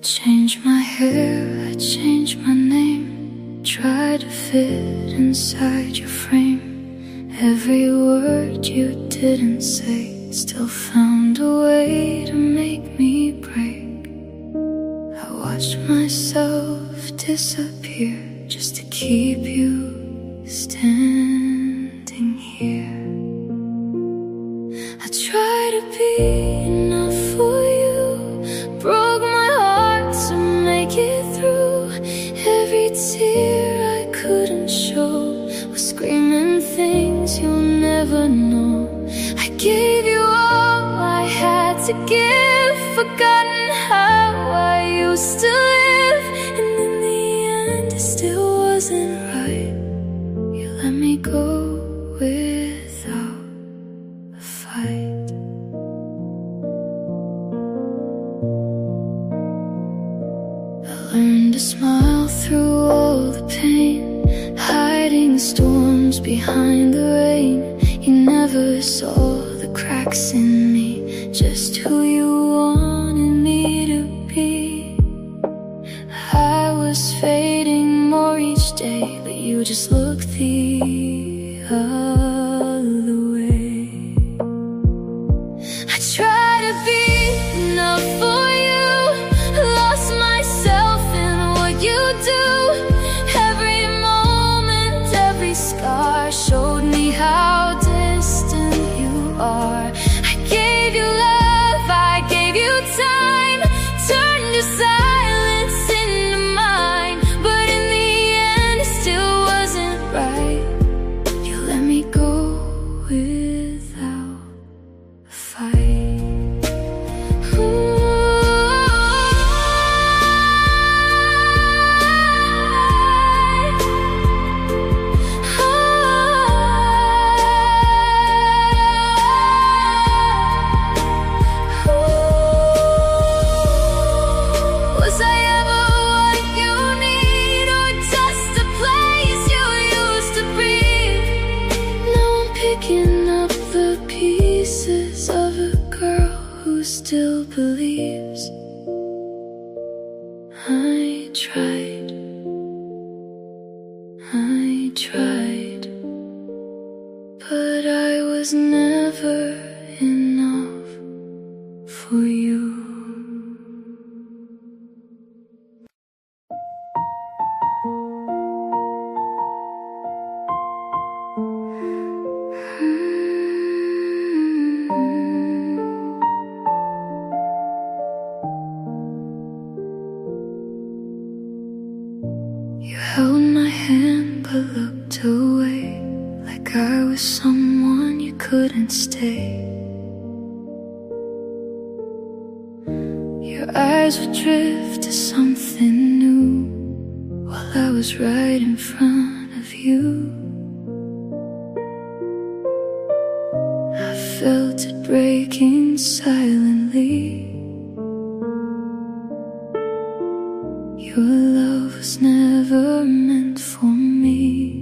changed my hair, I changed my name, tried to fit inside your frame. Every word you didn't say still found a way to make me break. I watched myself disappear just to keep you standing here. I tried to be enough for you, broke my heart to make it through. Every tear I couldn't show was screaming things you'll never know. I gave you all I had to give, forgotten how I used to live. And in the end it still wasn't right. You let me go without a fight. I learned to smile through all the pain, hiding storms behind the rain. You never saw the cracks in me, just who you wanted me to be. I was fading more each day, but you just looked the other way. I tried to be enough for you, lost myself in what you do. Every moment, every scar showed me how distant you are. I gave you love, I gave you time, turned your silence into mine. But in the end it still wasn't right. You let me go without a fight. Was I ever what you need, or just a place you used to breathe? Now I'm picking up the pieces of a girl who still believes. I tried, but I was never enough for you. You held my hand but looked away, like I was someone you couldn't stay. Your eyes would drift to something new while I was right in front of you. I felt it breaking silently. Your love was never meant for me.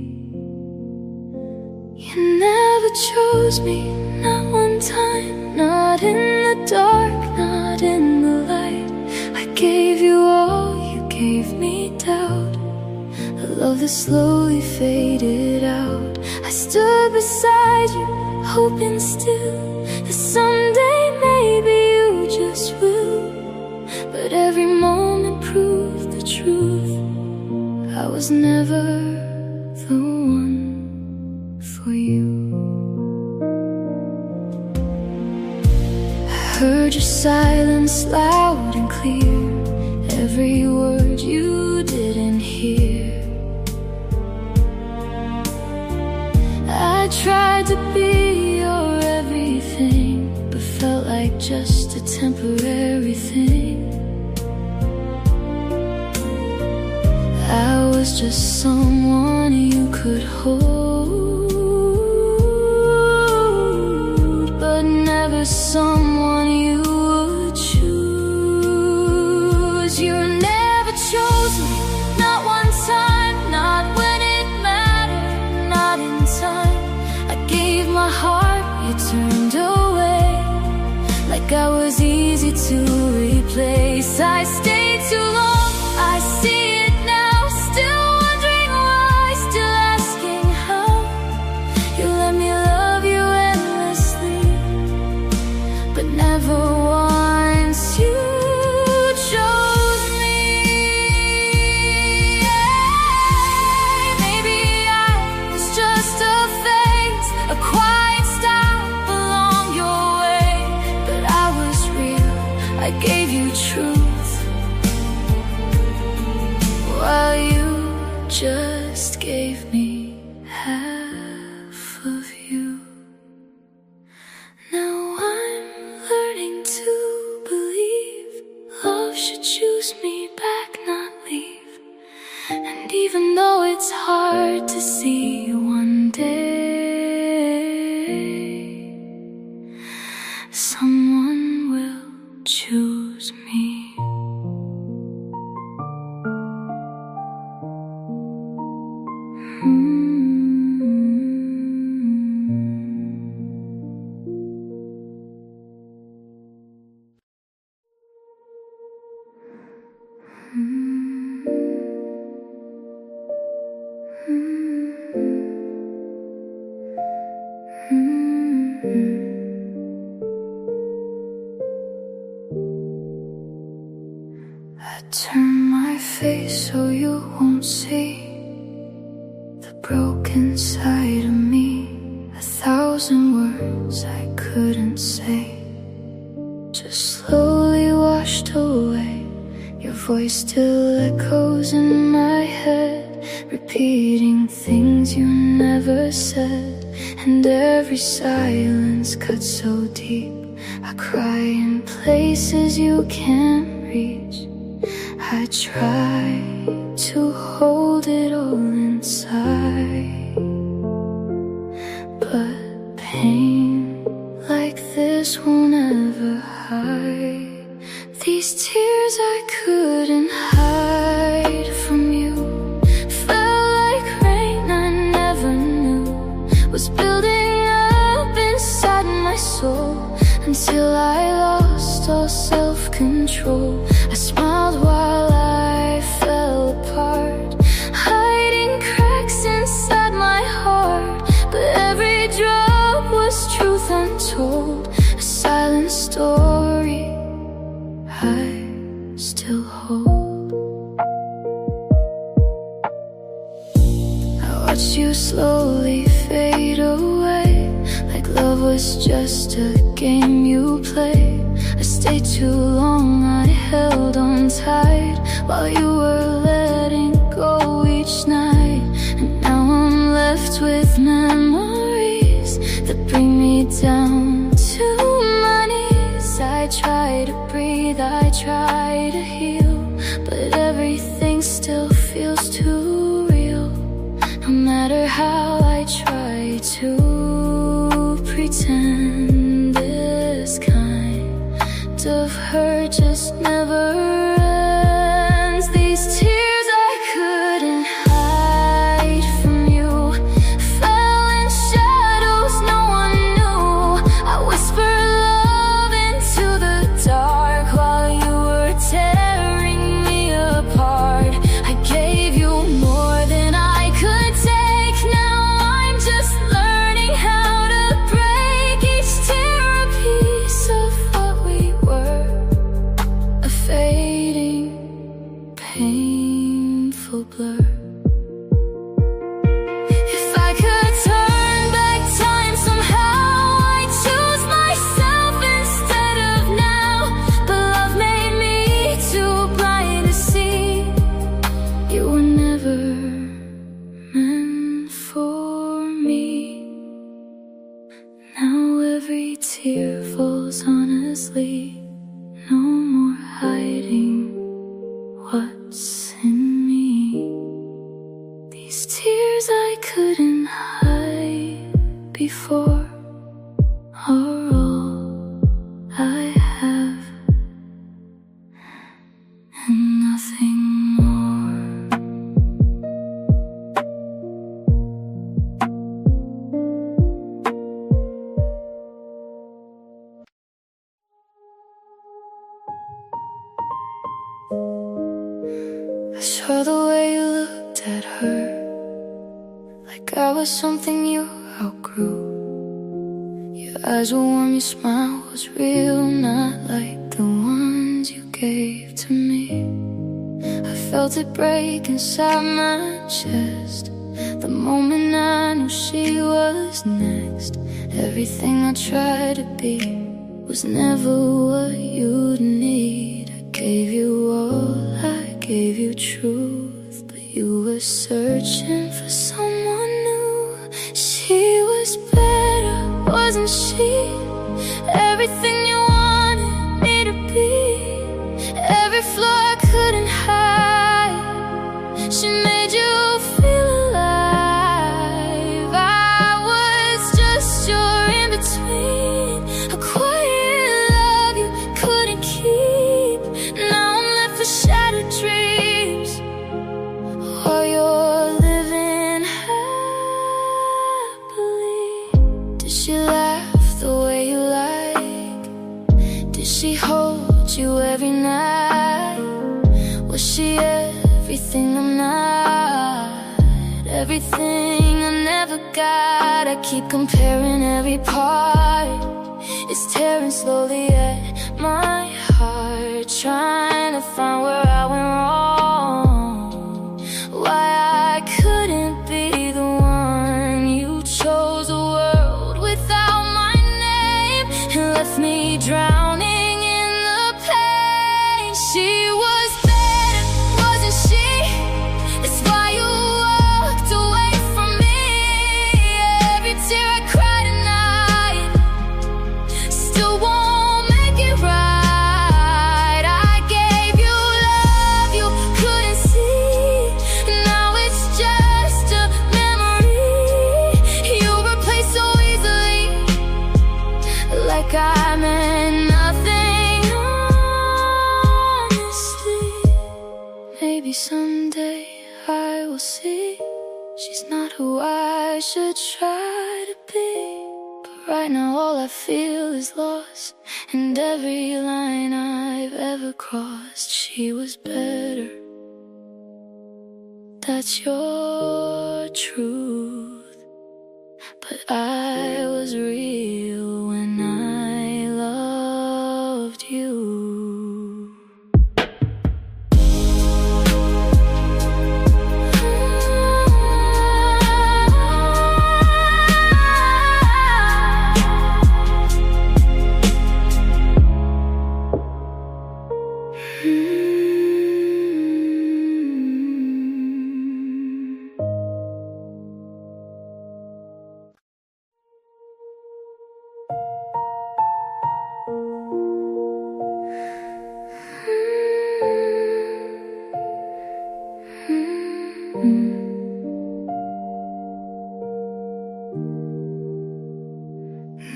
You never chose me, not one time, not in the dark, not in the light. I gave you all, you gave me doubt, a love that slowly faded out. I stood beside you, hoping still that someday maybe you just will. But every moment proved the truth, I was never the one for you. I heard your silence loud and clear, every word you didn't hear. I tried to be your everything, but felt like just a temporary thing. I was just someone you could hold, but never someone you would choose. You never chose me, not one time, not when it mattered, not in time. I gave my heart, you turned away, like I was easy to replace. place. I stayed too long, I see it now. Still wondering why, still asking how. You let me love you endlessly, but never once you chose me. Maybe I was just a phase, a quiet stop along your way, but I was real, I gave you truth, while you just gave me half of you. Now I'm learning to believe love should choose me back, not leave. And even though it's hard to see, one day someone will choose me. I turn my face so you won't see the broken side of me. 1,000 words I couldn't say just slowly washed away. Your voice still echoes in my head, repeating things you never said. And every silence cuts so deep, I cry in places you can't reach. I try to hold it all inside, but pain like this won't ever hide. These tears I couldn't hide from you felt like rain I never knew was building up inside my soul, until I lost all self-control. I smiled while I fell apart, hiding cracks inside my heart. But every drop was truth untold, a silent story I still hold. I watched you slowly fade away, like love was just a game you played. I stayed too long, I held on tight while you were letting go each night. And now I'm left with memories that bring me down to my knees. I try to breathe, I try to heal, but everything still feels too real. No matter how I try to pretend, this kind of hurt just never ends. These tears I couldn't hide from you fell in shadows no one knew. I whispered love into the dark while you were tearing me apart. I gave you more than I could take. Now I'm just learning how to break each tear, a piece of what we were, a fading I saw the way you looked at her, like I was something you outgrew. Your eyes were warm, your smile was real, not like the ones you gave to me. I felt it break inside my chest the moment I knew she was next. Everything I tried to be was never what you'd need. I gave you all, I gave you truth, but you were searching for someone new. She was better, wasn't she? Everything you wanted me to be, every flaw I couldn't hide. She made you feel alive. I was just your in-between, a quiet love you couldn't keep. Now I'm left with shattered dreams while you're living happily. Did she laugh the way you like? Did she hold you every night? Was she everything I'm not? Everything I never got. I keep comparing every part. It's tearing slowly at my heart, trying to find where I went wrong, why I couldn't be the one. You chose a world without my name and left me drowning in the pain. She was better, wasn't she? That's why you walked away from me. Every tear I cried at night still won't make it right. I gave you love you couldn't see. Now it's just a memory you replaced so easily, like I meant nothing, honestly. Maybe someday I will see she's not who I should try to be. But right now all I feel is loss, and every line I've ever crossed. She was better, that's your truth, but I was real when I loved you.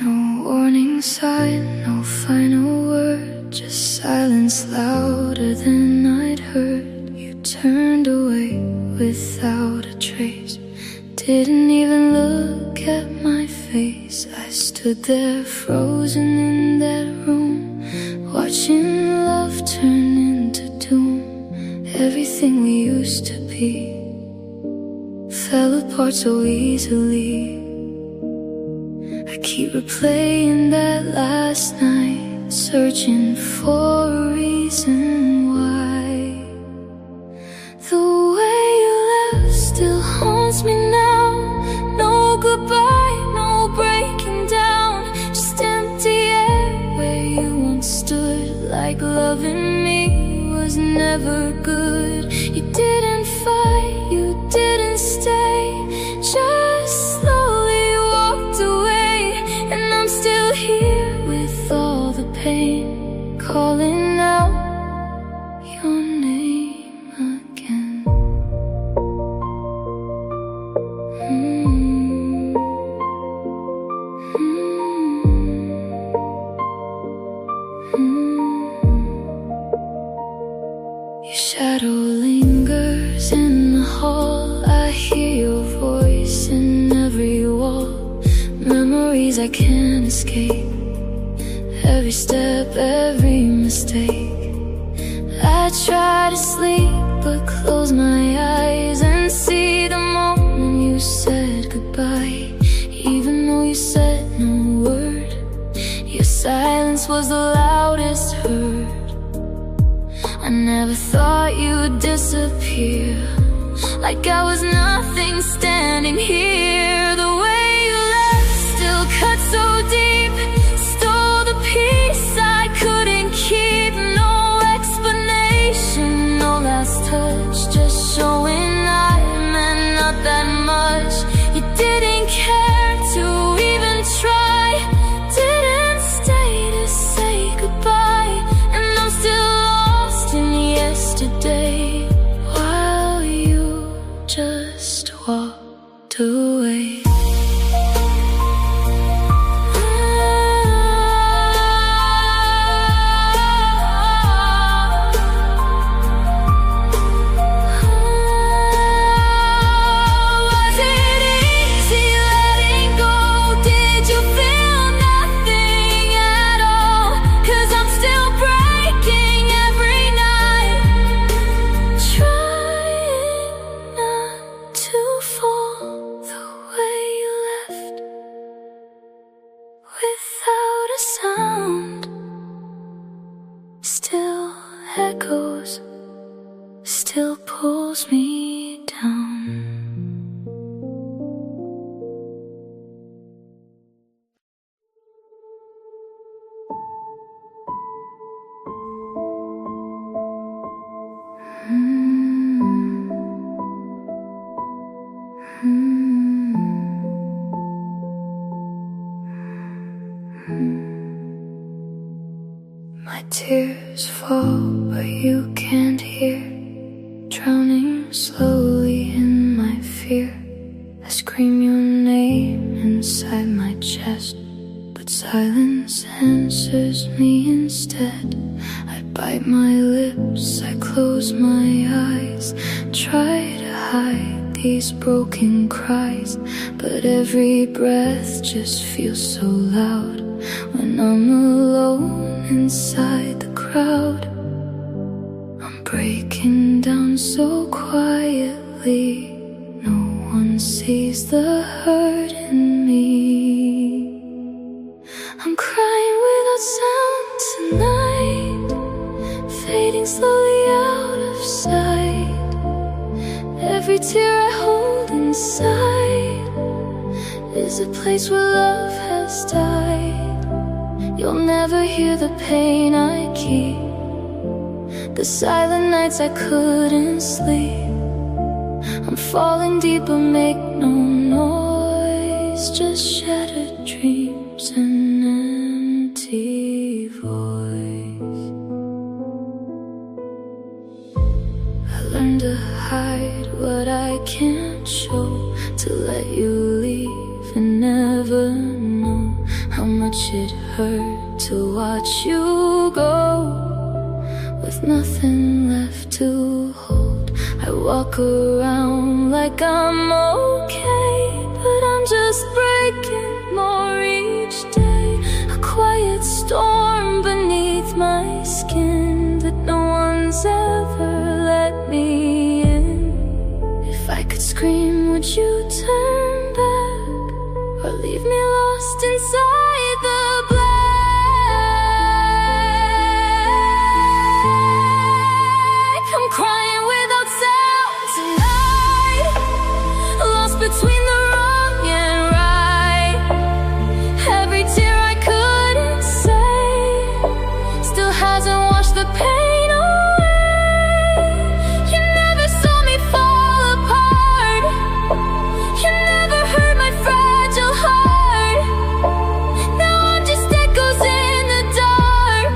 No warning sign, no final word, just silence louder than I'd heard. You turned away without a trace, didn't even look at my face. I stood there frozen in that room, watching love turn into doom. Everything we used to be fell apart so easily. I keep replaying that last night, searching for a reason why. The way you left still haunts me now. No goodbye, no breaking down, just empty air where you once stood, like loving me was never good. You didn't fight, you didn't stay, just slowly walked away. And I'm still here with all the pain, calling out your name again. Your shadow lingers in the hall. I hear your voice in every wall. Memories I can't escape, every step, every mistake. I try to sleep, but close my eyes and see the moment you said goodbye. Even though you said no word, your silence was the loudest heard. I never thought you'd disappear, like I was nothing standing here. The way you left still cut so deep, stole the peace I couldn't keep. No explanation, no last touch, just showing I meant not that much. You didn't care to even try, didn't stay to say goodbye, and I'm still lost in yesterday, while you just walked away. Still echoes, still pulls me down. My tears fall, but you can't hear, drowning slowly in my fear. I scream your name inside my chest, but silence answers me instead. I bite my lips, I close my eyes, try to hide these broken cries, but every breath just feels so loud when I'm alone inside the crowd. I'm breaking down so quietly, no one sees the hurt in me. I'm crying without sound tonight, fading slowly out of sight. Every tear I hold inside is a place where love has died. You'll never hear the pain I keep, the silent nights I couldn't sleep. I'm falling deep but make no noise, just shattered dreams and empty voice. I learned to hide what I can't show, to let you leave and never know how much it hurt to watch you go, with nothing left to hold. I walk around like I'm okay, but I'm just breaking more each day. A quiet storm beneath my skin that no one's ever let me in. If I could scream, would you turn back, or leave me lost inside the black? I'm crying without sound tonight, lost between the wrong and right. Every tear I couldn't say still hasn't washed the pain away. You never saw me fall apart, you never heard my fragile heart. Now I'm just echoes in the dark,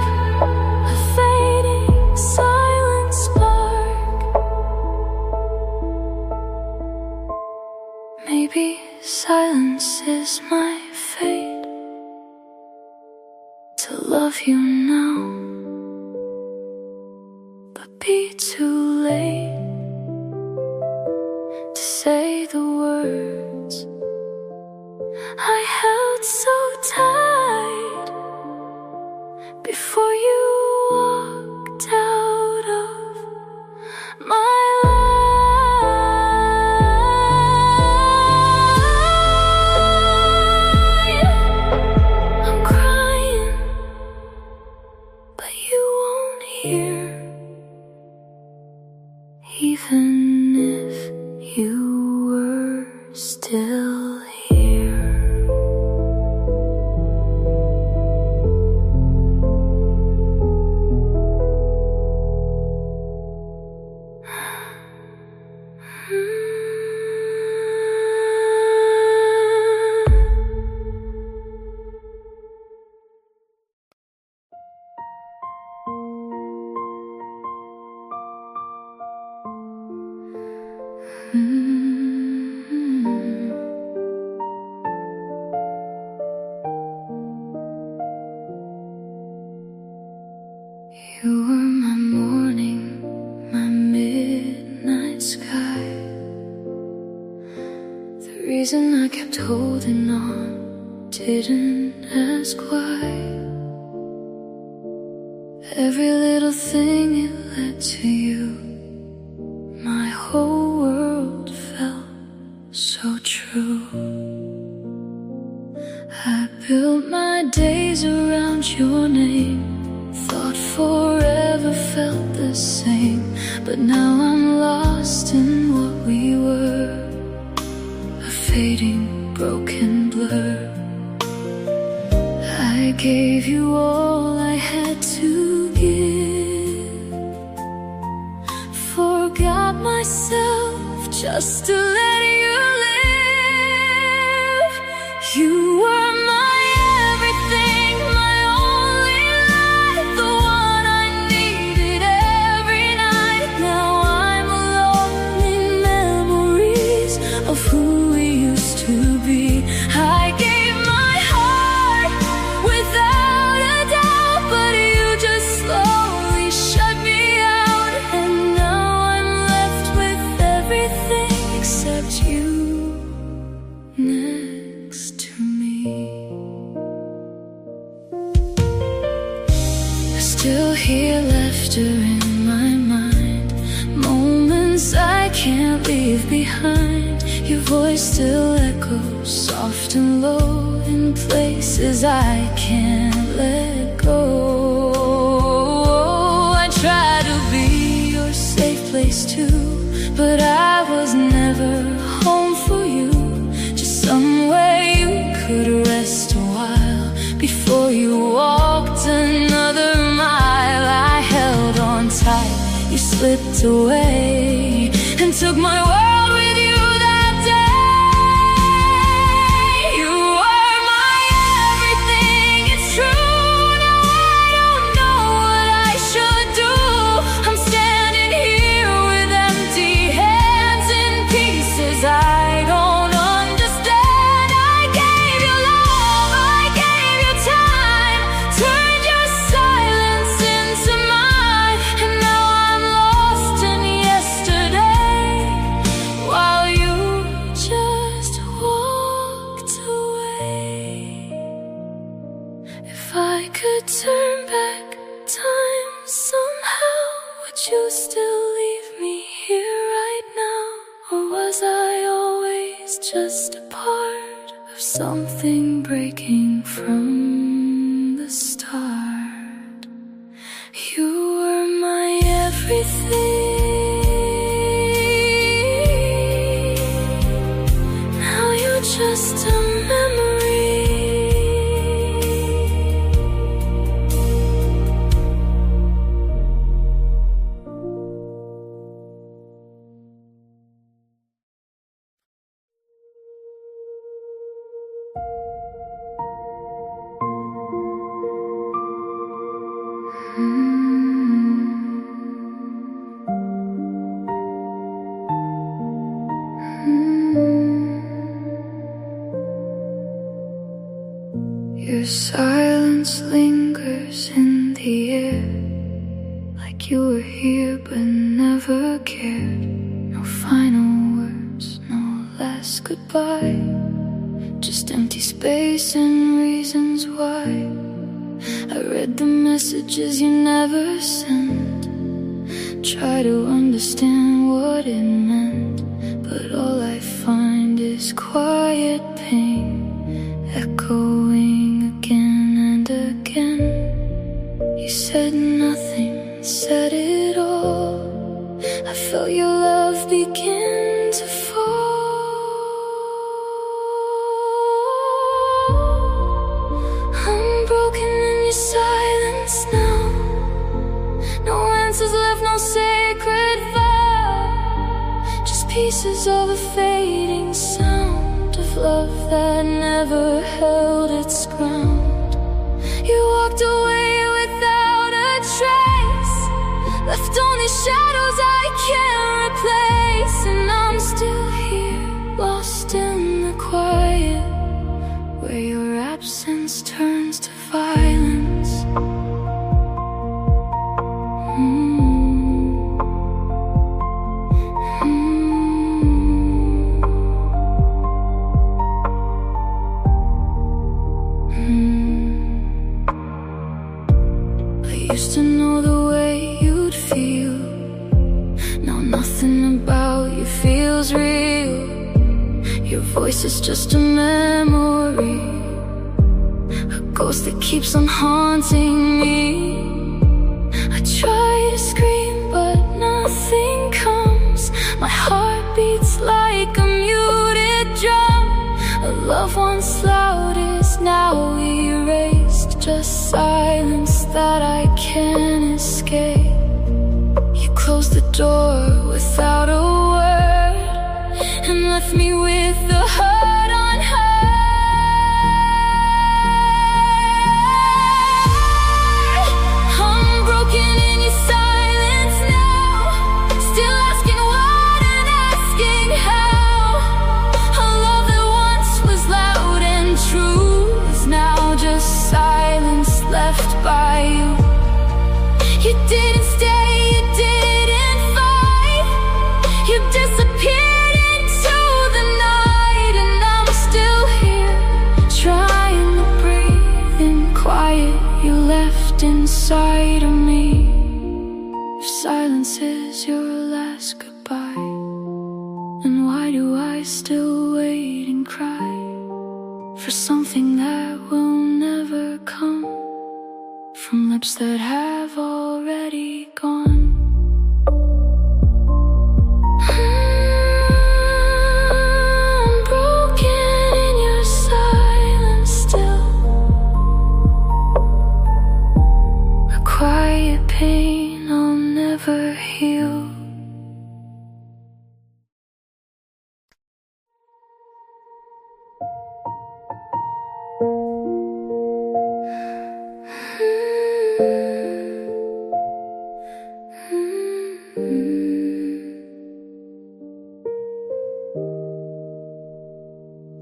a fading silent spark. Maybe silence is my fate, to love you now, but be too late to say the words I held so tight before you walked out of here, even if you were still here. You were my morning, my midnight sky. The reason I kept holding on, didn't ask why. Every little thing, it led to you. My whole world felt so true. I built my days around your name, thought forever felt the same. But now I'm lost in what we were, a fading, broken blur. I gave you all I had to give, forgot myself just to let you live. You were my everything, my only light, the one I needed every night. Now I'm alone in memories of who we used to be. I gave my heart without a doubt, but you just slowly shut me out. And now I'm left with everything except you next to me. I still hear laughter in my mind, moments I can't leave behind. Your voice still echoes soft and low in places I can't let go. I try to be your safe place too, but I was never home for you. Just somewhere you could rest a while before you walked another mile. I held on tight, you slipped away and took my world with you that day. You were my everything, it's true. Now I don't know what I should do. I'm standing here with empty hands in pieces I don't understand. I gave you love, I gave you time, turned your silence into mine. And now I'm lost in yesterday, while you just walked away. If I could turn back time somehow, would you still leave me here right now? Or was I always just a part of something breaking from the start? You were my everything, now you're just a memory. Your silence lingers in the air, like you were here but never cared. No final words, no last goodbye, just empty space and reasons why. I read the messages you never sent, try to understand what it meant, but all I find is quiet pain, echoing again and again. You said nothing, said said it all, I felt your love begin to fall. I'm broken in your silence now. No answers left, no sacred vow. Just pieces of a fading sound of love that never held its ground. You walked away without a trace, left only shadows I can't replace. And I'm still here, lost in the quiet, where your absence turns to violence. Used to know the way you'd feel. Now nothing about you feels real. Your voice is just a memory, a ghost that keeps on haunting me. I try to scream but nothing comes. My heart beats like a muted drum. A love once loud is now erased, just silence that I can't escape. You closed the door without a word and left me with the hurt on hurt. I'm broken in your silence now, still asking what and asking how. A love that once was loud and true is now just silence left by you. You didn't stay, you didn't fight. You disappeared into the night, and I'm still here, trying to breathe in quiet you left inside of me. If silence is your last goodbye, then why do I still wait and cry for something that will never come from lips that have already gone? I'm broken in your silence still, a quiet pain I'll never heal.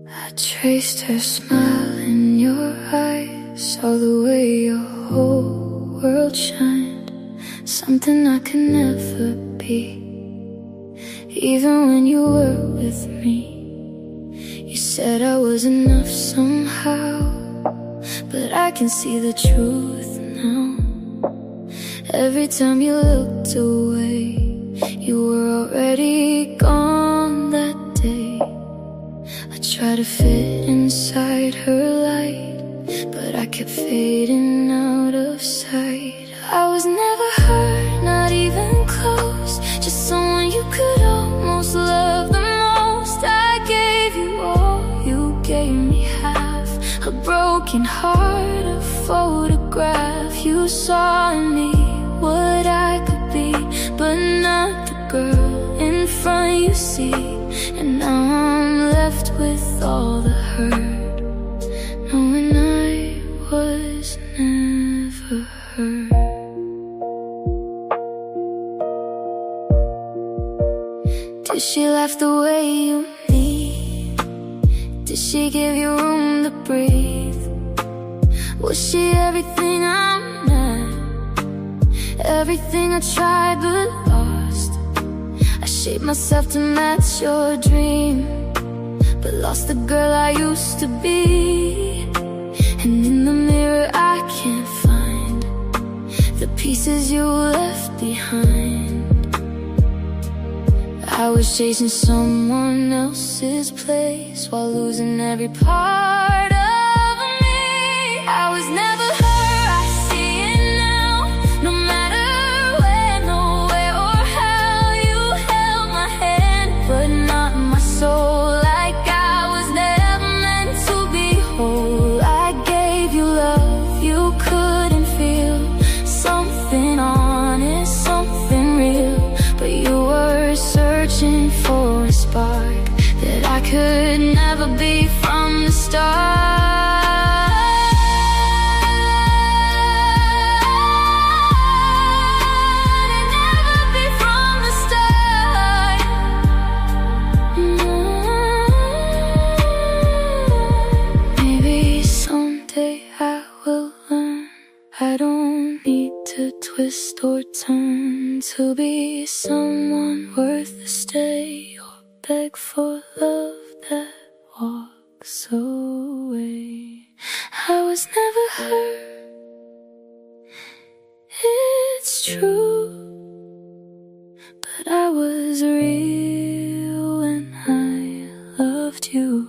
I traced her smile in your eyes, saw the way your whole world shined, something I could never be. Even when you were with me, you said I was enough somehow, but I can see the truth now. Every time you looked away, you were already gone that day. I tried to fit inside her light, but I kept fading out of sight. I was never hurt, not even close, just someone you could almost love the most. I gave you all, you gave me half, a broken heart, a photograph. You saw in me what I could be, but not the girl in front you see. And now I'm left with all the hurt, knowing I was never hurt. Did she laugh the way you need? Did she give you room to breathe? Was she everything I'm not? Everything I tried but lost. I shaped myself to match your dream, but lost the girl I used to be. And in the mirror I can't find the pieces you left behind. I was chasing someone else's place while losing every part of me. I was never her, I see it now. No matter where to be someone worth the stay, or beg for love that walks away. I was never hurt, it's true, but I was real when I loved you.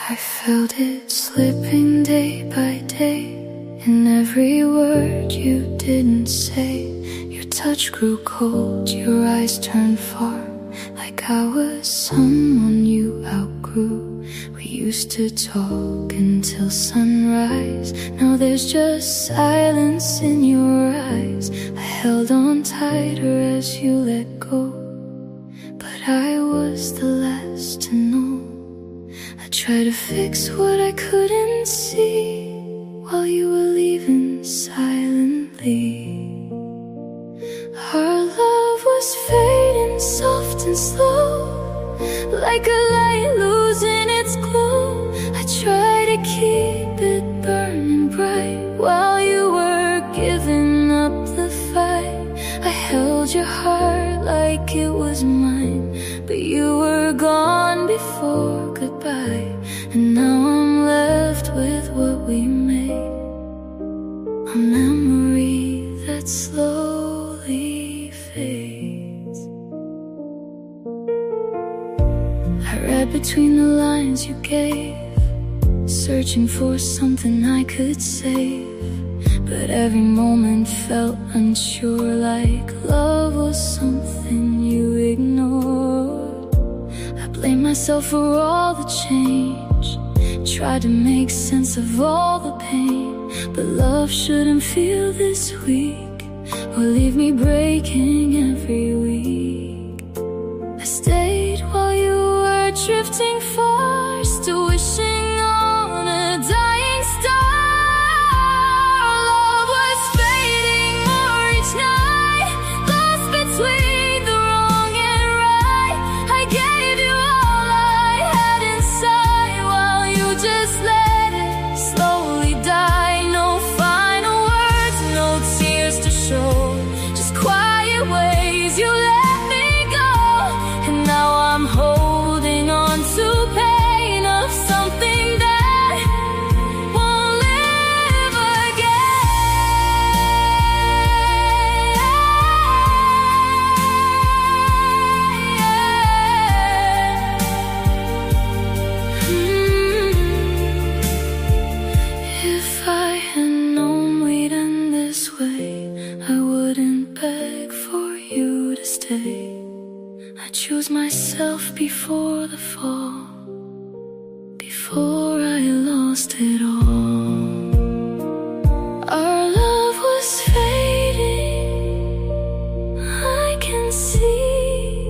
I felt it slipping day by day, in every word you didn't say. Your touch grew cold, your eyes turned far, like I was someone you outgrew. We used to talk until sunrise, now there's just silence in your eyes. I held on tighter as you let go, but I was the last to know. I tried to fix what I couldn't see while you were leaving silently. Our love was fading soft and slow, like a light losing its glow. I tried to keep it burning bright while you were giving up the fight. I held your heart like it was mine, but you were gone before goodbye. And now I'm left with what we made, a memory that slowly fades. I read between the lines you gave, searching for something I could save, but every moment felt unsure, like love was something you ignored. I blame myself for all the change, tried to make sense of all the pain, but love shouldn't feel this weak, or leave me breaking every week. I stayed while you were drifting far, still wishing on a dying star. Love was fading more each night, lost between the wrong and right. I gave you all I had inside, while you just let it slowly die. No final words, no tears to show, just quiet ways you let me go. And now I'm holding on to pain of something that won't live again. If I had known we'd end this way, I wouldn't beg for you to stay. I choose myself before the fall, before I lost it all. Our love was fading, I can see.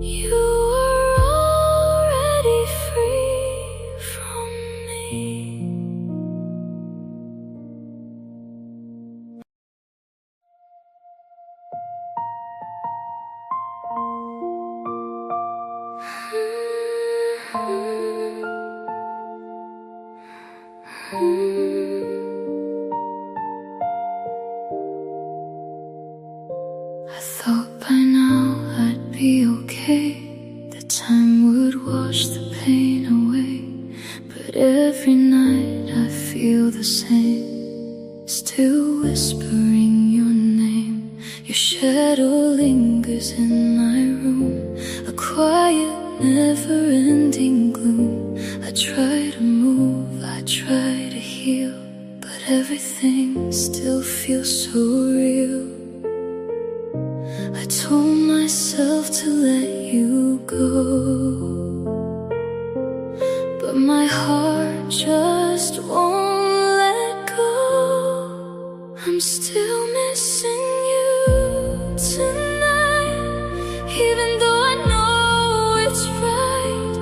You were already free from me. I thought by now I'd be okay, that time would wash the pain away, but every night I feel the same, still whispering your name. Your shadow lingers in my room, a quiet, never-ending gloom. I try to move, I try to heal, but everything still feels so real. I told myself to let you go, but my heart just won't let go. I'm still missing you tonight, even though I know it's right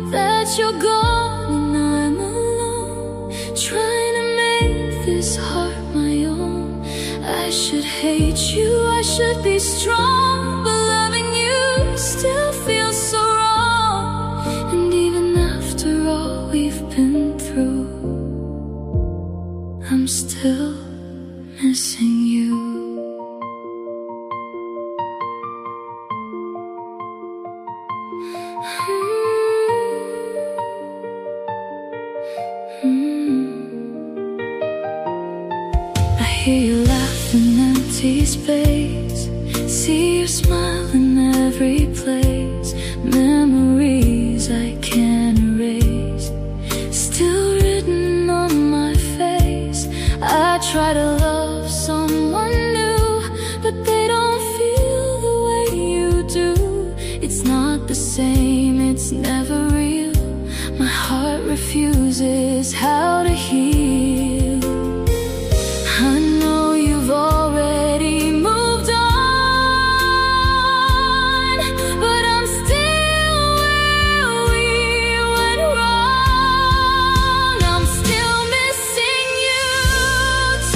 that you're gone and I'm alone, trying to make this heart my own. I should hate you, I should be strong, but loving you still feels so wrong. And even after all we've been through, I'm still missing you. I hear you laugh in empty space, see your smile in every place. Memories I can't erase, still written on my face. I try to love someone new, but they don't feel the way you do. It's not the same, it's never real. My heart refuses how to heal. I know you've already moved on, but I'm still where we went wrong. I'm still missing you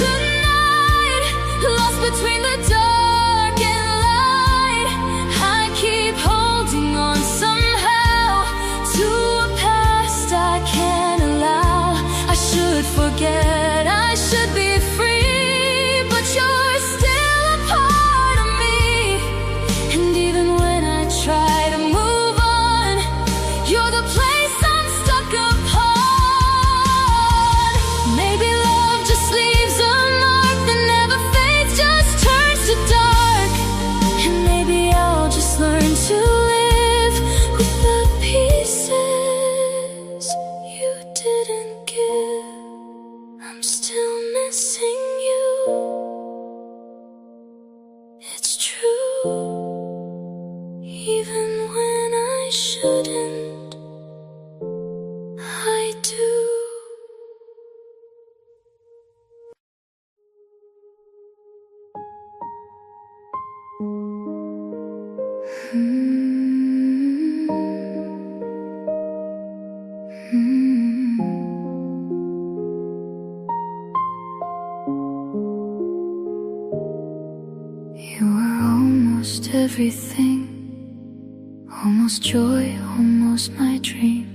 tonight, lost between the dark and light. I keep holding on somehow to a past I can't allow. I should forget, I should be free, but you're still a part of me. And even when I try to move on, you're the place I'm stuck upon. Maybe love just leaves a mark that never fades, just turns to dark. And maybe I'll just learn to live with the pieces you didn't give. I'm still missing you. It's true, even when I shouldn't, I do. You were almost everything, almost joy, almost my dream.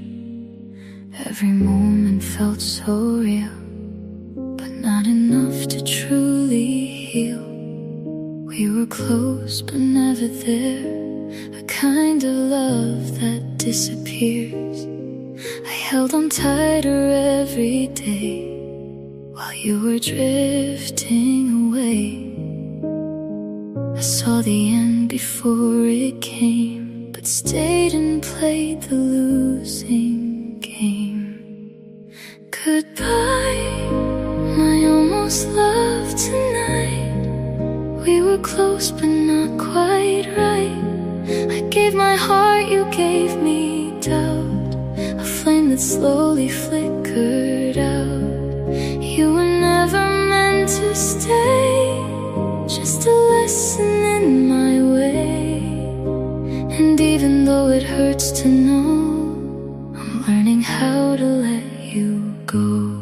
Every moment felt so real, but not enough to truly heal. We were close but never there, a kind of love that disappears. I held on tighter every day while you were drifting away. I saw the end before it came, but stayed and played the losing game. Goodbye, my almost love tonight. We were close but not quite right. I gave my heart, you gave me doubt, a flame that slowly flickered out. You were never meant to stay, just a lesson in my way. And even though it hurts to know, I'm learning how to let you go.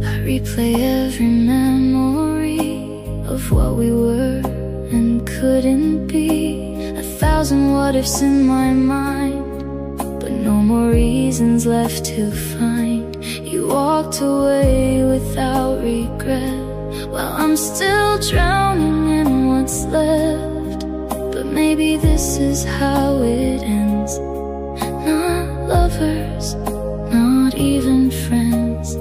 I replay every memory of what we were and couldn't be. 1,000 what ifs in my mind, but no more reasons left to find. You walked away without regret, while I'm still drowning in what's left. But maybe this is how it ends. Not lovers, not even friends.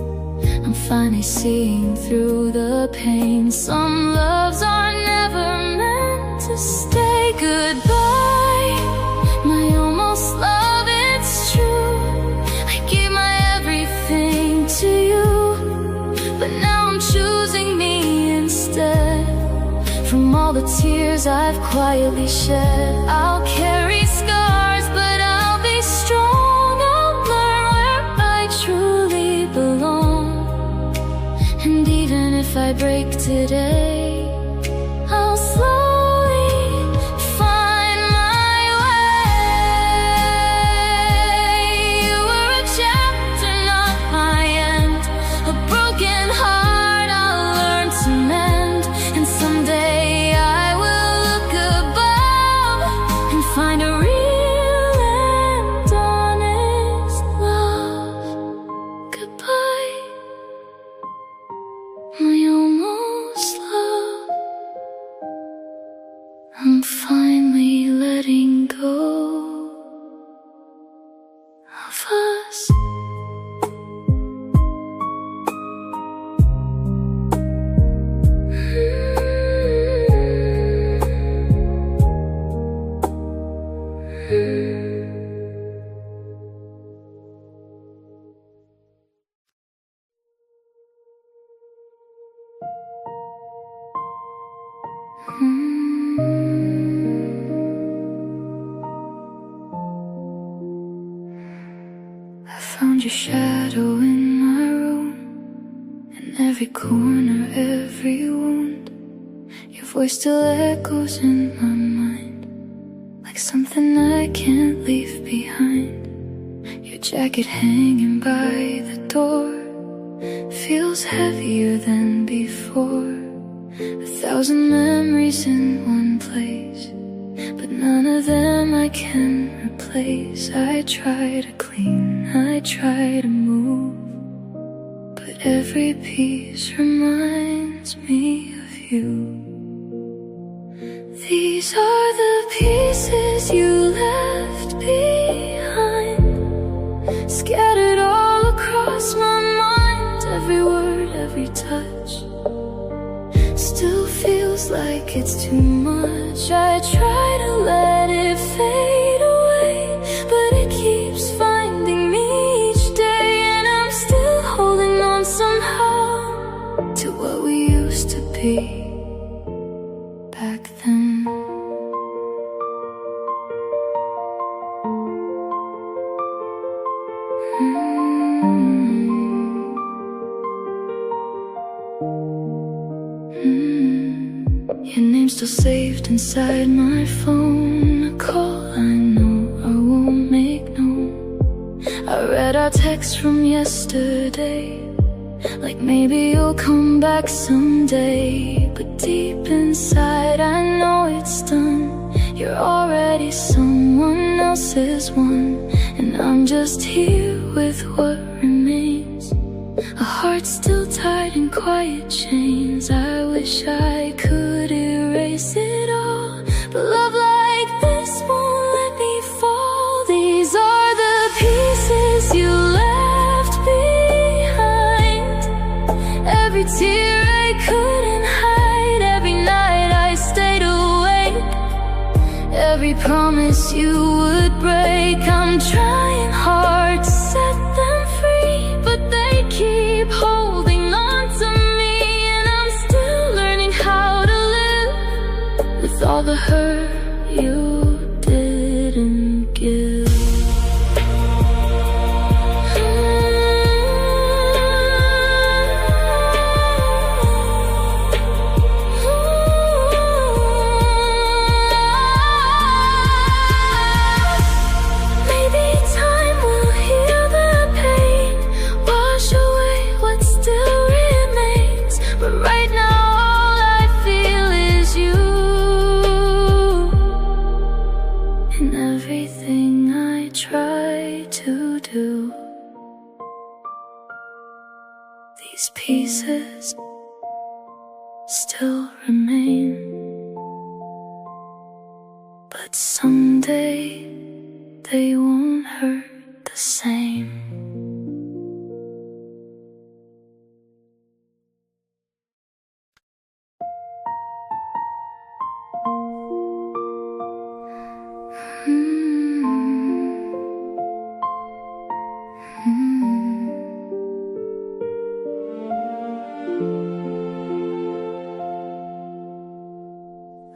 I'm finally seeing through the pain. Some loves are never meant to stay. Goodbye, my almost love, it's true. I gave my everything to you, but now I'm choosing me instead. From all the tears I've quietly shed, I'll carry scars, but I'll be strong. I'll learn where I truly belong. I break today, I'll slowly find my way. You were a chapter, not my end, a broken heart I'll learn to mend. And someday I will look above and find a real and honest love. Goodbye, my almost love. I'm finally letting go of us. I found your shadow in my room, in every corner, every wound. Your voice still echoes in my mind, like something I can't leave behind. Your jacket hanging by the door feels heavier than before. 1,000 memories in one place, but none of them I can replace. I try to clean, I try to move, but every piece reminds me of you. These are the pieces you left behind, scattered all across my mind. Every word, every touch still feels like it's too much. I try to let it fade away, but it keeps finding me each day. And I'm still holding on somehow to what we used to be back then. Your name's still saved inside my phone, a call I know I won't make known. I read our text from yesterday, like maybe you'll come back someday. But deep inside I know it's done. You're already someone else's one, and I'm just here with what remains. A heart still tied in quiet chains. I wish I could erase it all, but love like this won't let me fall. These are the pieces you left behind, every tear I couldn't hide, every night I stayed awake, every promise you would break. I'm trying hard to set them free, but they keep holding on to me. And I'm still learning how to live with all the hurt you didn't give. Maybe time will heal the pain, wash away what still remains. But right now all I feel is you, and everything I try to do. These pieces still remain, but someday they won't hurt the same.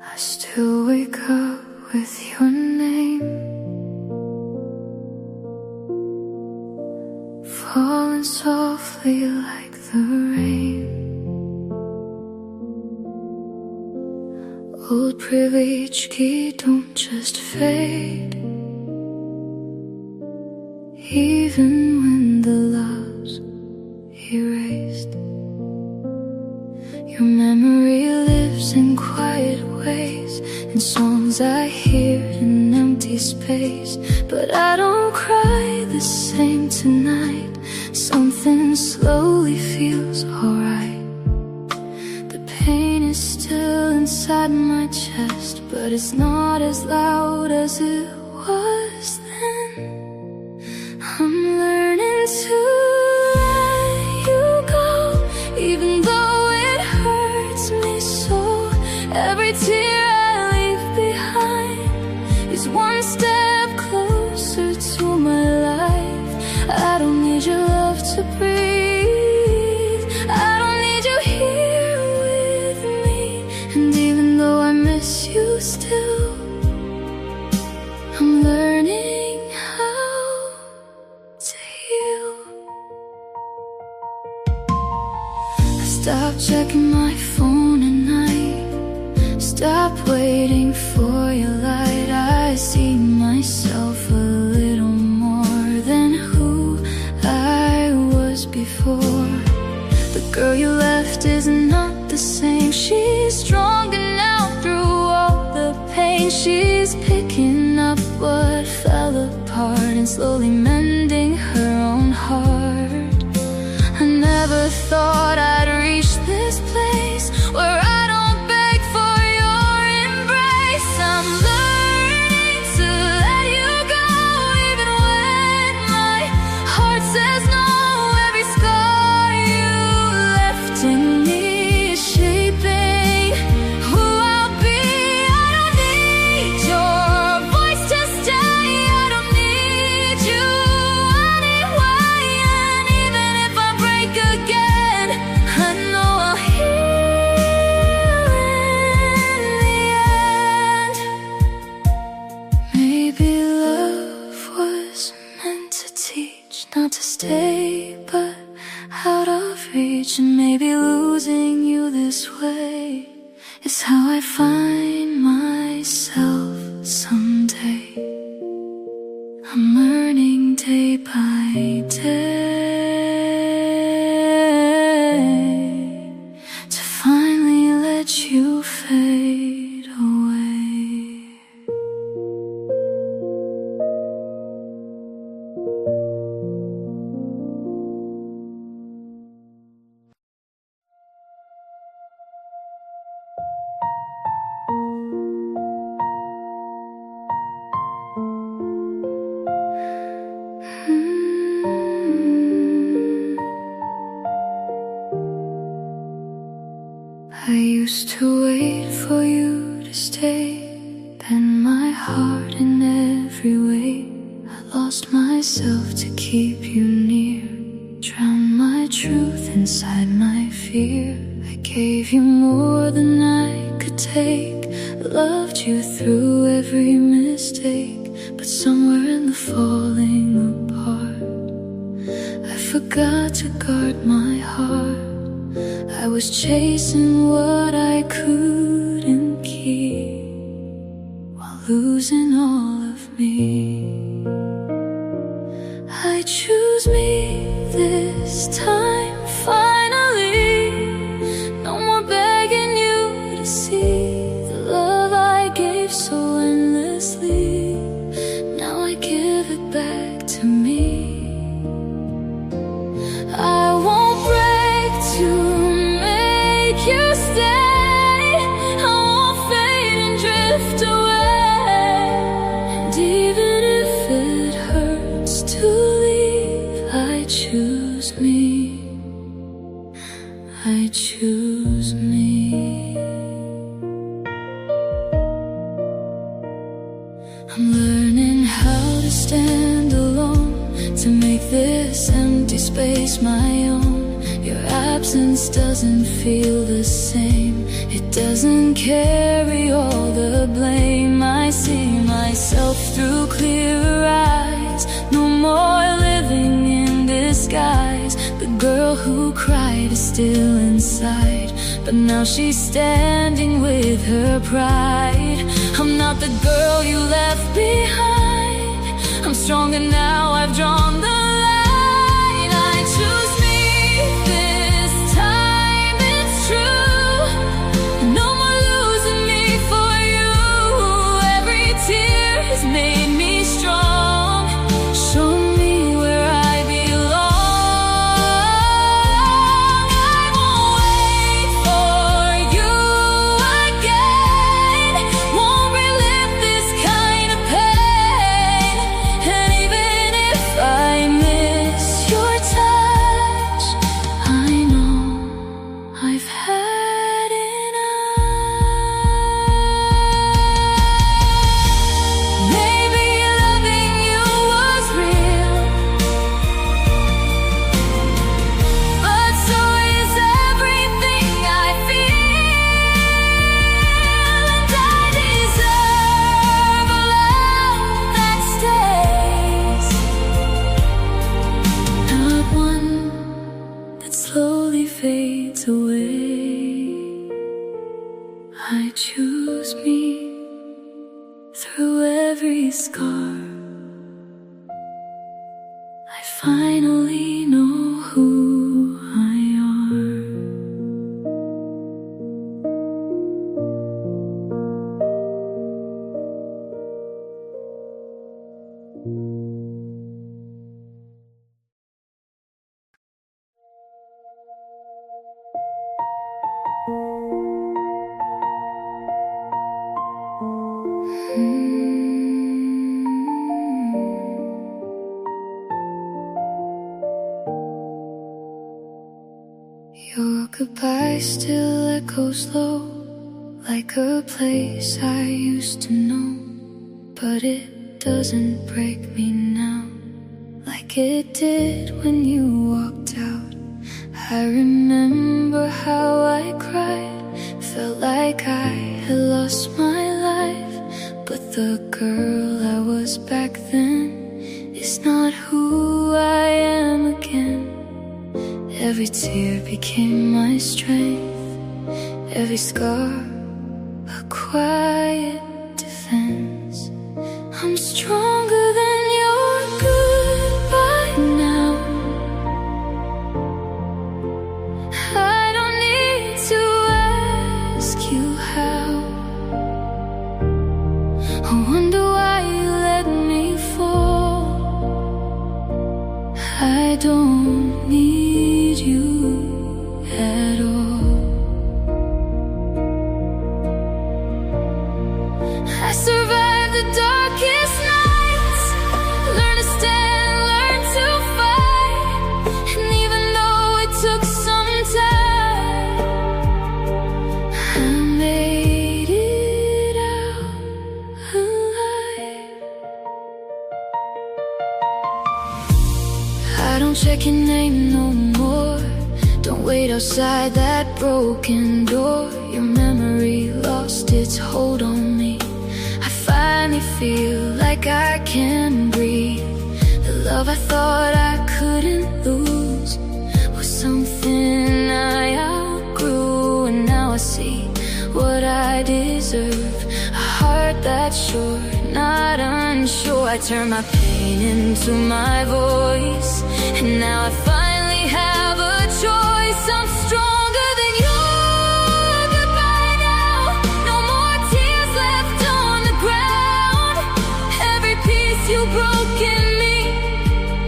I still wake up with your name falling softly like the rain. Old привычки don't just fade, even when the love's erased. Your memory lives in quiet ways, in songs I hear in empty space. But I don't cry the same tonight. Something slowly feels alright. The pain is still inside my chest, but it's not as loud as it was then. I'm learning to let you go, even though it hurts me so. Every tear I leave behind is one step closer to my life. I don't need your love to breathe, I don't need you here with me. And even though I miss you still, I'm learning how to heal. I stopped checking my phone at night, stop waiting for your light. I see myself a little more than who I was before. The girl you left is not the same. She's stronger now through all the pain. She's picking up what fell apart and slowly mending her own heart. I never thought I'd reach this place where I don't beg for your embrace. I'm learning to let you go, even when my heart says no. Every scar you left in me is shaping who I'll be. I don't need your voice to stay, I don't need you anyway. And even if I break again, I know I'll heal in the end. Maybe love was meant to teach, not to stay, but out of reach. And maybe losing you this way is how I find myself someday. I'm learning day by day to finally let you fade away. I used to wait for you to stay, bend my heart in every way. I lost myself to keep you near, drowned my truth inside my fear. I gave you more than I could take, loved you through every mistake. But somewhere in the falling apart, I forgot to guard my heart. I was chasing what I couldn't keep while losing all of me. I choose me this time, finally. No more begging you to see the love I gave so endlessly. Now I give it back to me. I won't break to you stay, I won't fade and drift away. And even if it hurts to leave, I choose me, I choose me. I'm learning how to stand alone, to make this empty space my own. Your absence doesn't feel the same, it doesn't carry all the blame. I see myself through clearer eyes, no more living in disguise. The girl who cried is still inside, but now she's standing with her pride. I'm not the girl you left behind. I'm stronger now, I've drawn the line. I choose me this time, it's true. No more losing me for you. Every tear has made me strong. Show me where I belong. I won't wait for you again. Won't relive this kind of pain. And even if I miss your touch, I know I've had enough. Maybe loving you was real, but so is everything I feel. And I deserve a love that stays, not one that slowly fades away. I choose me through every scar. I finally know who I are. Your goodbye still echoes low, like a place I used to know. But it doesn't break me now, like it did when you walked out. I remember how I cried, felt like I had lost my life. But the girl I was back then is not who I am again. Every tear became my strength, every scar a quiet defense. I'm stronger than your goodbye now. I don't need to ask you how. I wonder why you let me fall. I don't need you at all. I survived the darkest nights, learned to stand, learned to fight. And even though it took some time, I made it out alive. I don't check your name no more, don't wait outside that broken door. Your memory lost its hold on me. I finally feel like I can breathe. The love I thought I couldn't lose was something I outgrew. And now I see what I deserve, a heart that's sure, not unsure. I turn my pain into my voice, and now I finally have a choice. I'm stronger than your goodbye now. No more tears left on the ground. Every piece you broke in me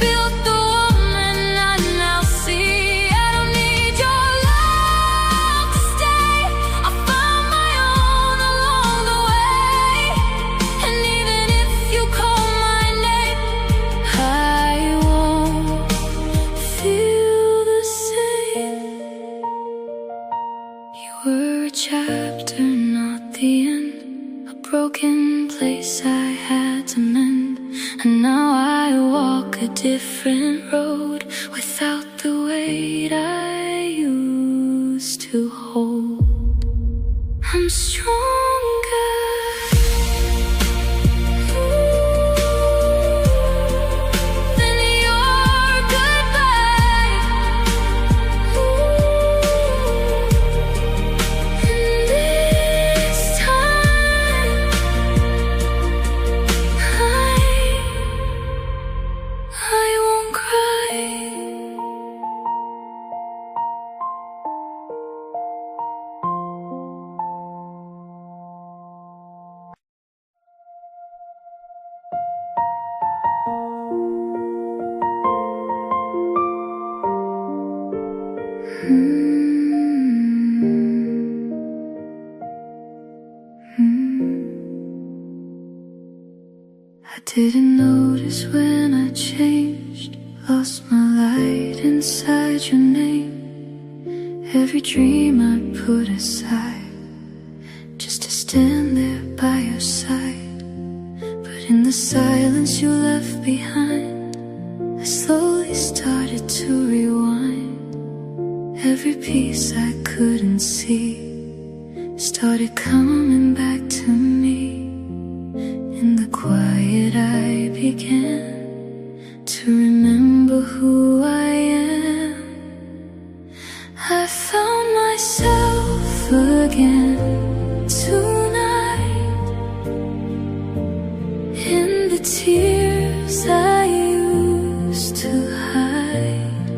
built the woman I now see. I don't need your love to stay. I found my own along the way. And even if you call my name, I won't feel the same. You were a chapter, not the end, a broken place I had to mend. And now I walk a different road without the weight I used to hold. I'm stronger than your goodbye. I didn't notice when I changed, lost my light inside your name. Every dream I put aside, just to stand there by your side. But in the silence you left behind, I slowly started to rewind. Every piece I couldn't see started coming back to me. In the quiet I began to remember who I am. I found myself again tonight, in the tears I used to hide.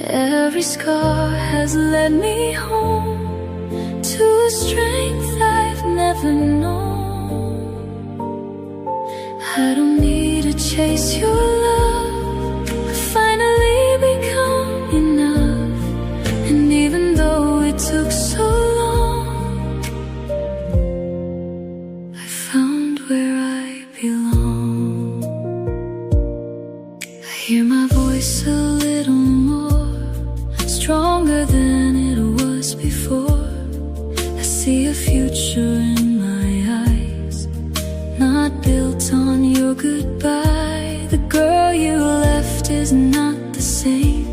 Every scar has led me home to a strength I've never known. I don't need to chase your love, I've finally become enough. And even though it took so long, I found where I belong. I hear my voice a little more, stronger than it was before. I see a future in my eyes, not built on your goodbye. The girl you left is not the same.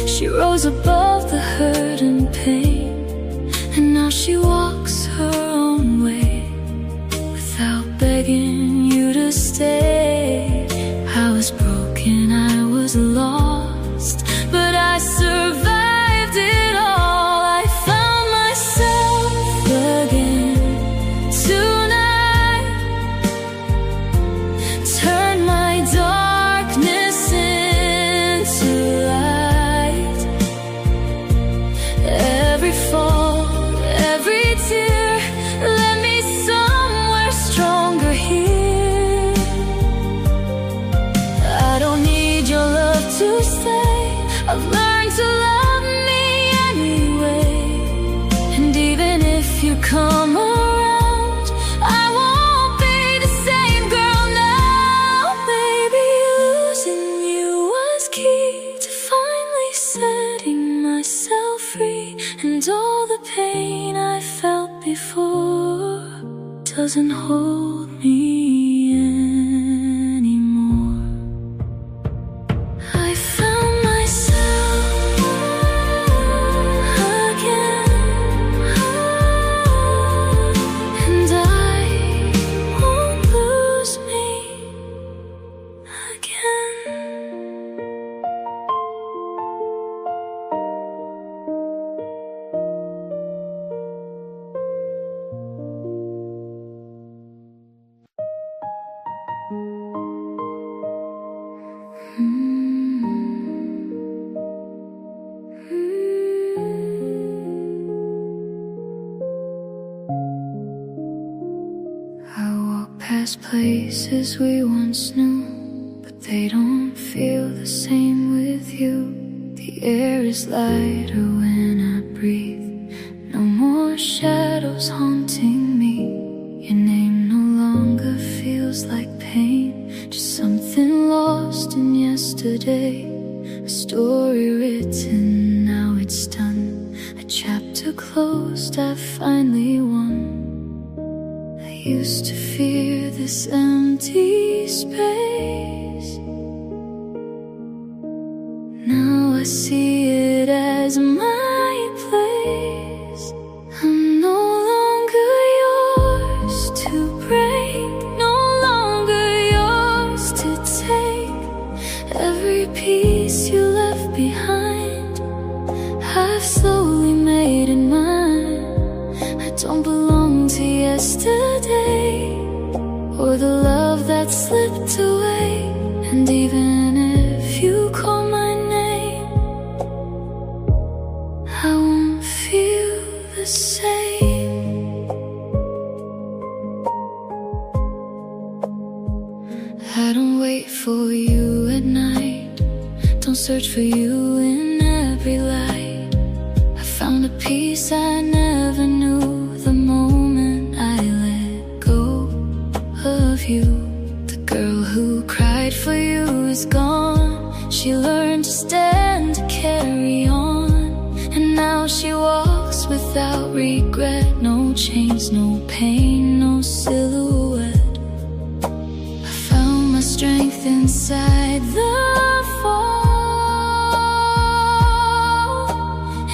She rose above the hurt and pain, and now she walks her own way without begging you to stay. I was broken, I was lost, but I survived it all. I found myself again tonight, turn my darkness into light. Every fall, every tear led me somewhere stronger here. I don't need your love to stay, I've learned to love me anyway. And even if you come around, I won't be the same girl now. Maybe losing you was key to finally setting myself free. And all the pain I felt before doesn't hold me anymore. I found myself again, and I won't lose me again. I walk past places we once knew, but they don't feel the same with you. The air is lighter when I breathe, no more shadows haunting me. Your name no longer feels like pain, just something lost in yesterday. A story written, now it's done. A chapter closed, I finally won. I used to fear this empty space, now I see it as my place. I'm no longer yours to break, no longer yours to take. Every piece you left behind, I've slowly made it mine. I don't belong to yesterday, or the love that slipped away. And even if you call my name, I won't feel the same. I don't wait for you at night, don't search for you in every peace I never knew the moment I let go of you. The girl who cried for you is gone. She learned to stand, to carry on, and now she walks without regret. No chains, no pain, no silhouette. I found my strength inside the fall,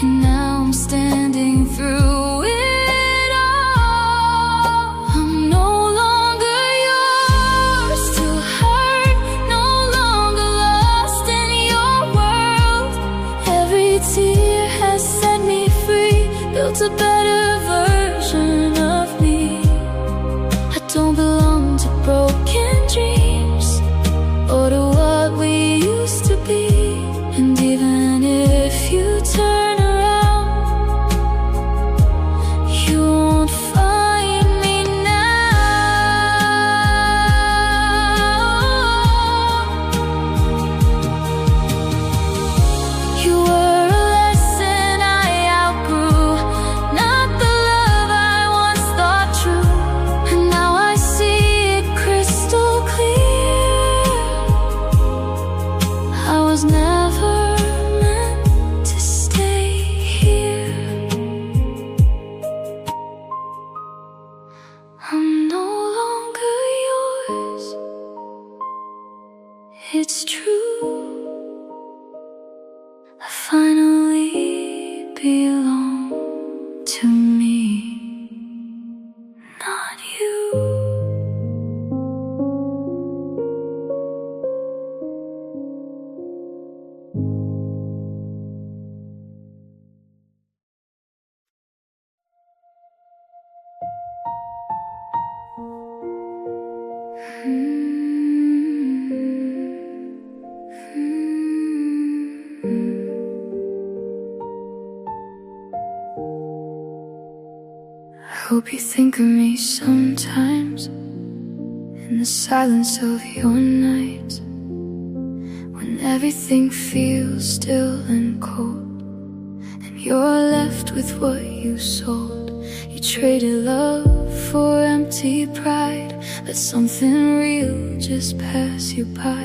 and now I'm standing through it all. I'm no longer yours to hurt, no longer lost in your world. Every tear has set me free, built a better version of me. I don't belong to broken dreams or to what we used to be. And even if you turn around, you won't find me now. You were a lesson I outgrew, not the love I once thought true. And now I see it crystal clear. I was never meant to stay here. I'm no longer yours. It's true. I finally belong to me, not you. I hope you think of me sometimes in the silence of your night, when everything feels still and cold, and you're left with what you sold. You traded love for empty pride, let something real just pass you by.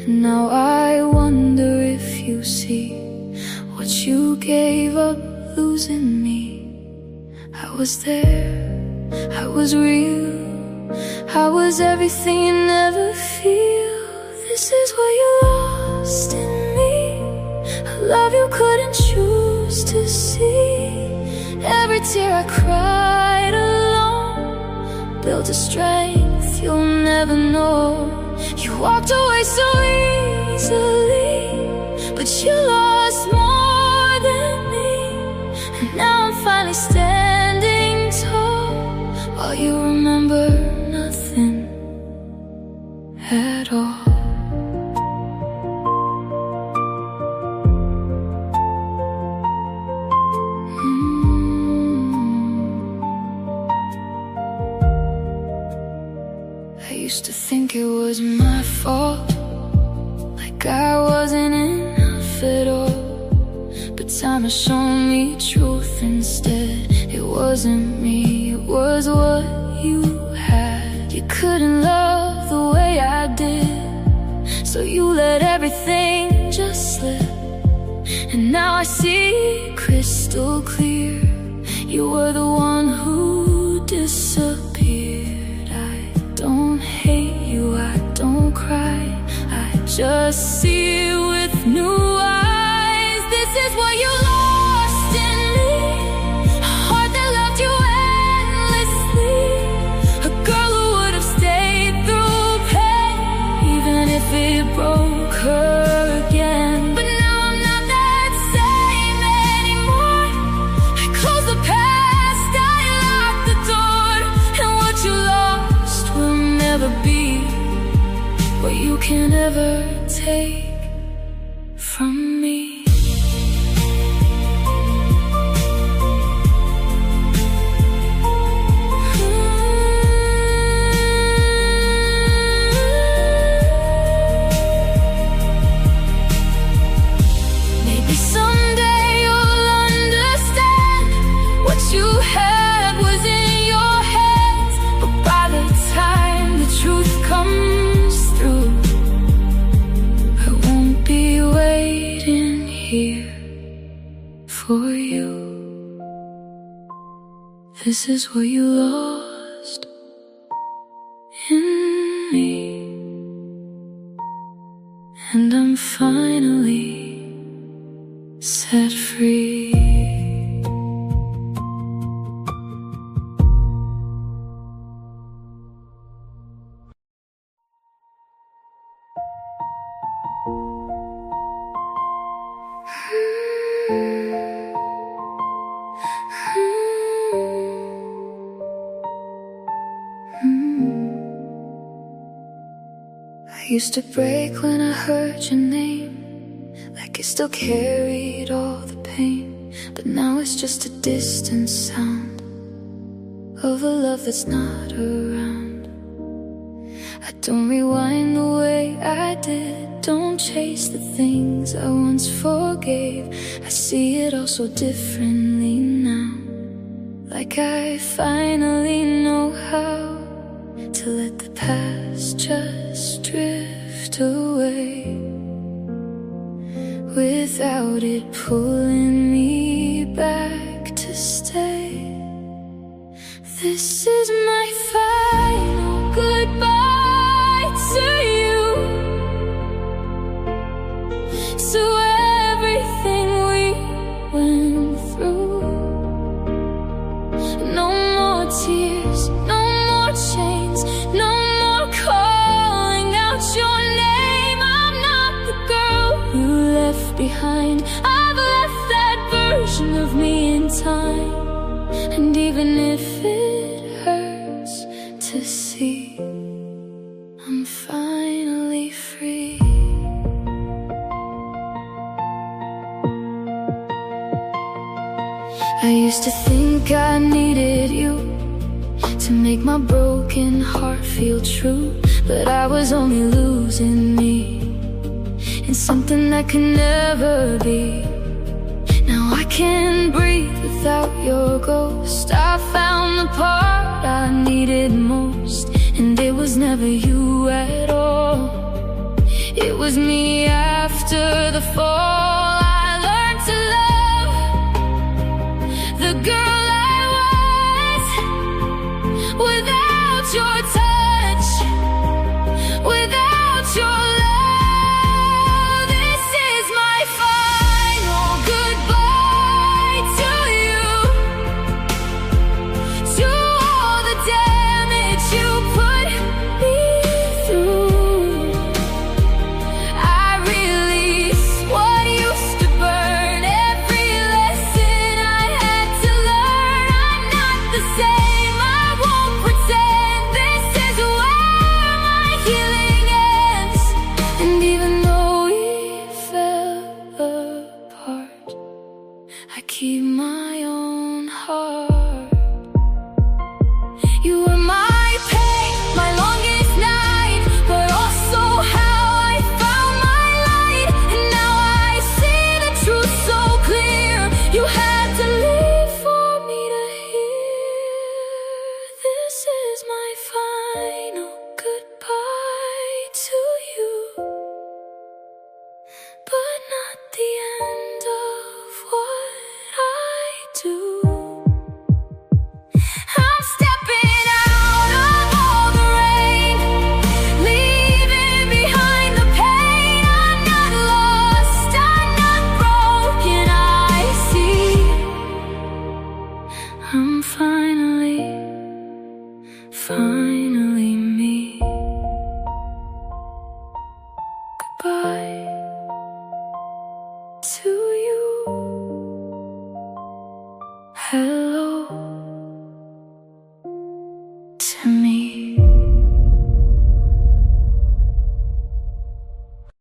And now I wonder if you see what you gave up losing me. I was there, I was real, I was everything you never feel. This is what you lost in me, a love you couldn't choose to see. Every tear I cried alone built a strength you'll never know. You walked away so easily, but you lost more than me. And now I'm finally standing tall, while you remember nothing at all. I used to think it was my fault, like I wasn't enough at all. But time has shown me truth instead. It wasn't me, it was what you had. You couldn't love the way I did, so you let everything just slip. And now I see crystal clear, you were the one who disappeared. I don't hate you, I don't cry, I just see it with new eyes. This is what you lost in me, a heart that loved you endlessly, a girl who would have stayed through pain, even if it broke her again. But now I'm not that same anymore. I close the past, I lock the door, and what you lost will never be what you can ever take from me. Maybe someday you'll understand for you. This is what you lost in me, and I'm finally set free. I used to break when I heard your name, like it still carried all the pain. But now it's just a distant sound of a love that's not around. I don't rewind the way I did, don't chase the things I once forgave. I see it all so differently now, like I finally know how to let the past just drift away, without it pulling me back to stay. This is my final goodbye to you. So everything we went through, no more tears, no more chains, no more calling out your name. I'm not the girl you left behind. I've left that version of me in time, and even if it hurts to see, I'm finally free. I used to think I needed you to make my broken heart feel true, but I was only losing me in something that could never be. Now I can't breathe without your ghost. I found the part I needed most, and it was never you at all. It was me after the fall. I learned to love the girl I was without your touch, without your love. This is my final goodbye to you, to all the damage you put me through. I release what used to burn, every lesson I had to learn. I'm not the same, I won't pretend. This is where my healing ends. And even though we fell apart, I keep my own heart. You were my pain, my longest night, but also how I found my light. And now I see the truth so clear. You had to live for me to hear. This is my final goodbye to you, but not the end of what I do. I'm stepping out of all the rain, leaving behind the pain. I'm not lost, I'm not broken, I see. I'm finally me. Goodbye to you. Hello to me.